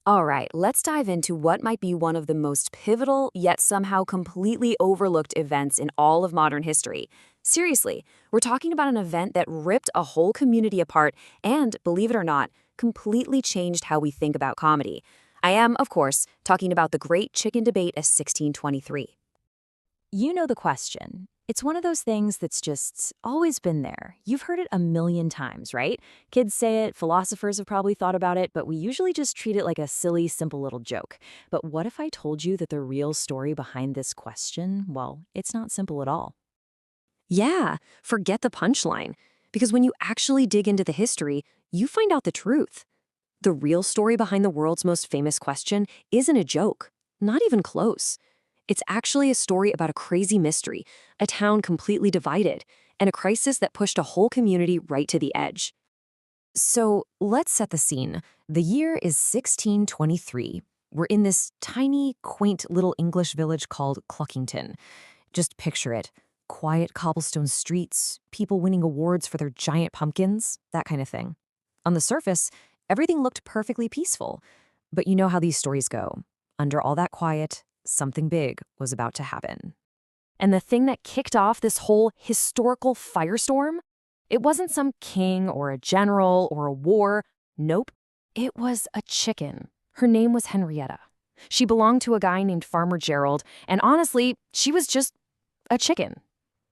All right, let's dive into what might be one of the most pivotal, yet somehow completely overlooked events in all of modern history. Seriously, we're talking about an event that ripped a whole community apart and, believe it or not, completely changed how we think about comedy. I am, of course, talking about the Great Chicken Debate of 1623. You know the question. It's one of those things that's just always been there. You've heard it a million times, right? Kids say it, philosophers have probably thought about it, but we usually just treat it like a silly, simple little joke. But what if I told you that the real story behind this question, well, it's not simple at all. Yeah, forget the punchline. Because when you actually dig into the history, you find out the truth. The real story behind the world's most famous question isn't a joke, not even close. It's actually a story about a crazy mystery, a town completely divided, and a crisis that pushed a whole community right to the edge. So let's set the scene. The year is 1623. We're in this tiny, quaint little English village called Cluckington. Just picture it. Quiet cobblestone streets, people winning awards for their giant pumpkins, that kind of thing. On the surface, everything looked perfectly peaceful. But you know how these stories go. Under all that quiet, something big was about to happen. And the thing that kicked off this whole historical firestorm? It wasn't some king or a general or a war. Nope. It was a chicken. Her name was Henrietta. She belonged to a guy named Farmer Gerald, and honestly, she was just a chicken.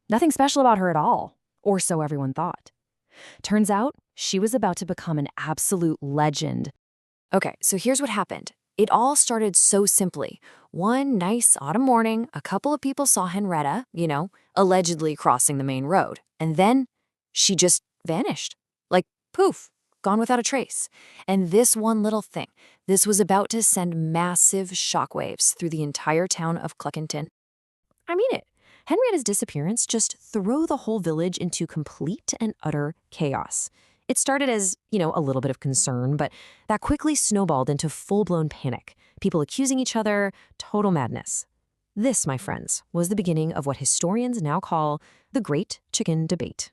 Nothing special about her at all, or so everyone thought. Turns out, she was about to become an absolute legend. Okay, so here's what happened. It all started so simply. One nice autumn morning, a couple of people saw Henrietta, allegedly crossing the main road. And then she just vanished. Like, poof, gone without a trace. And this one little thing, this was about to send massive shockwaves through the entire town of Cluckington. I mean it. Henrietta's disappearance just threw the whole village into complete and utter chaos. It started as, a little bit of concern, but that quickly snowballed into full-blown panic. People accusing each other, total madness. This, my friends, was the beginning of what historians now call the Great Chicken Debate.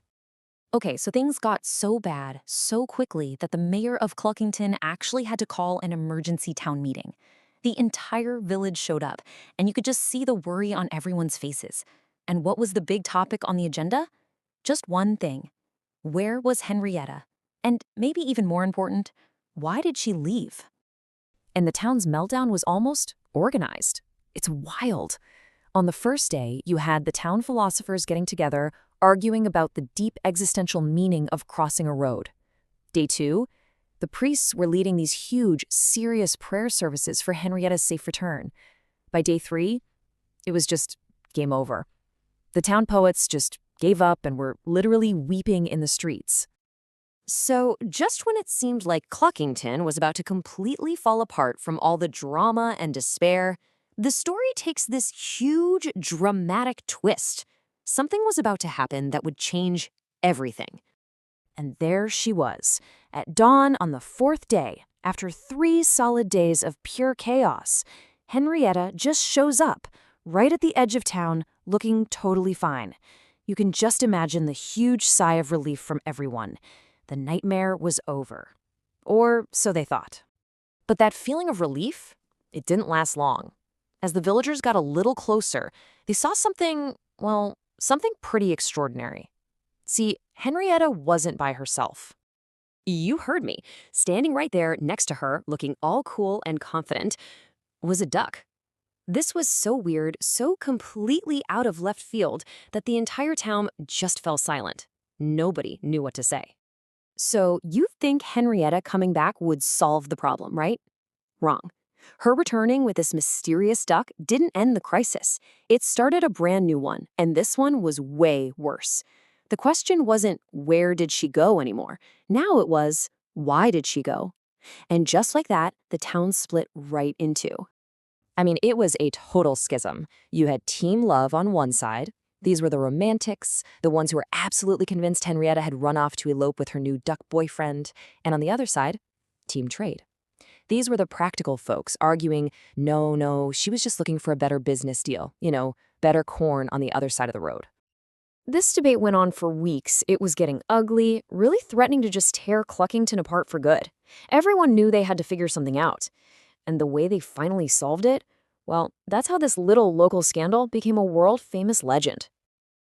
Okay, so things got so bad so quickly that the mayor of Cluckington actually had to call an emergency town meeting. The entire village showed up, and you could just see the worry on everyone's faces. And what was the big topic on the agenda? Just one thing. Where was Henrietta? And maybe even more important, why did she leave? And the town's meltdown was almost organized. It's wild. On the first day, you had the town philosophers getting together, arguing about the deep existential meaning of crossing a road. Day 2, the priests were leading these huge, serious prayer services for Henrietta's safe return. By day 3, it was just game over. The town poets just gave up and were literally weeping in the streets. So, just when it seemed like Cluckington was about to completely fall apart from all the drama and despair, the story takes this huge, dramatic twist. Something was about to happen that would change everything. And there she was, at dawn on the 4th day, after 3 solid days of pure chaos. Henrietta just shows up, right at the edge of town, looking totally fine. You can just imagine the huge sigh of relief from everyone. The nightmare was over. Or so they thought. But that feeling of relief, it didn't last long. As the villagers got a little closer, they saw something pretty extraordinary. See, Henrietta wasn't by herself. You heard me. Standing right there next to her, looking all cool and confident, was a duck. This was so weird, so completely out of left field, that the entire town just fell silent. Nobody knew what to say. So you think Henrietta coming back would solve the problem, right? Wrong. Her returning with this mysterious duck didn't end the crisis. It started a brand new one, and this one was way worse. The question wasn't, where did she go anymore? Now it was, why did she go? And just like that, the town split right in two. I mean, it was a total schism. You had Team Love on one side. These were the romantics, the ones who were absolutely convinced Henrietta had run off to elope with her new duck boyfriend. And on the other side, Team Trade. These were the practical folks arguing, no, she was just looking for a better business deal. Better corn on the other side of the road. This debate went on for weeks. It was getting ugly, really threatening to just tear Cluckington apart for good. Everyone knew they had to figure something out. And the way they finally solved it? Well, that's how this little local scandal became a world-famous legend.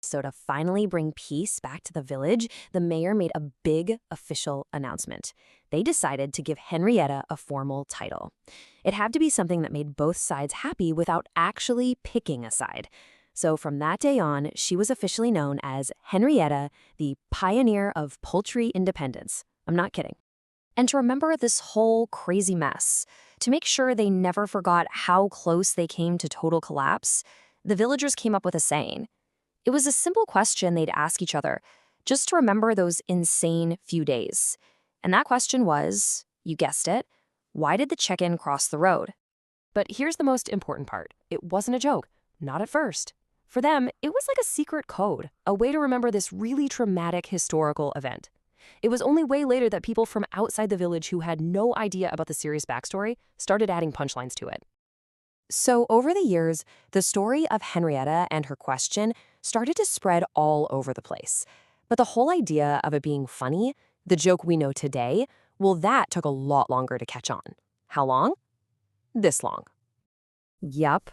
So to finally bring peace back to the village, the mayor made a big official announcement. They decided to give Henrietta a formal title. It had to be something that made both sides happy without actually picking a side. So from that day on, she was officially known as Henrietta, the pioneer of poultry independence. I'm not kidding. And to remember this whole crazy mess, to make sure they never forgot how close they came to total collapse, the villagers came up with a saying. It was a simple question they'd ask each other, just to remember those insane few days. And that question was, you guessed it, why did the chicken cross the road? But here's the most important part. It wasn't a joke, not at first. For them, it was like a secret code, a way to remember this really traumatic historical event. It was only way later that people from outside the village who had no idea about the serious backstory started adding punchlines to it. So over the years, the story of Henrietta and her question started to spread all over the place. But the whole idea of it being funny, the joke we know today, well, that took a lot longer to catch on. How long? This long. Yup.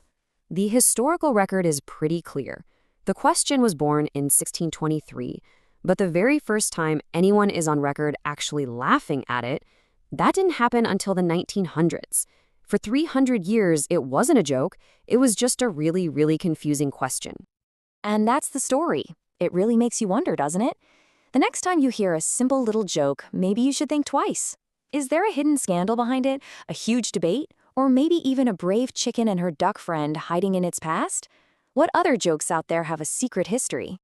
The historical record is pretty clear. The question was born in 1623, but the very first time anyone is on record actually laughing at it, that didn't happen until the 1900s. For 300 years, it wasn't a joke. It was just a really, really confusing question. And that's the story. It really makes you wonder, doesn't it? The next time you hear a simple little joke, maybe you should think twice. Is there a hidden scandal behind it? A huge debate? Or maybe even a brave chicken and her duck friend hiding in its past? What other jokes out there have a secret history?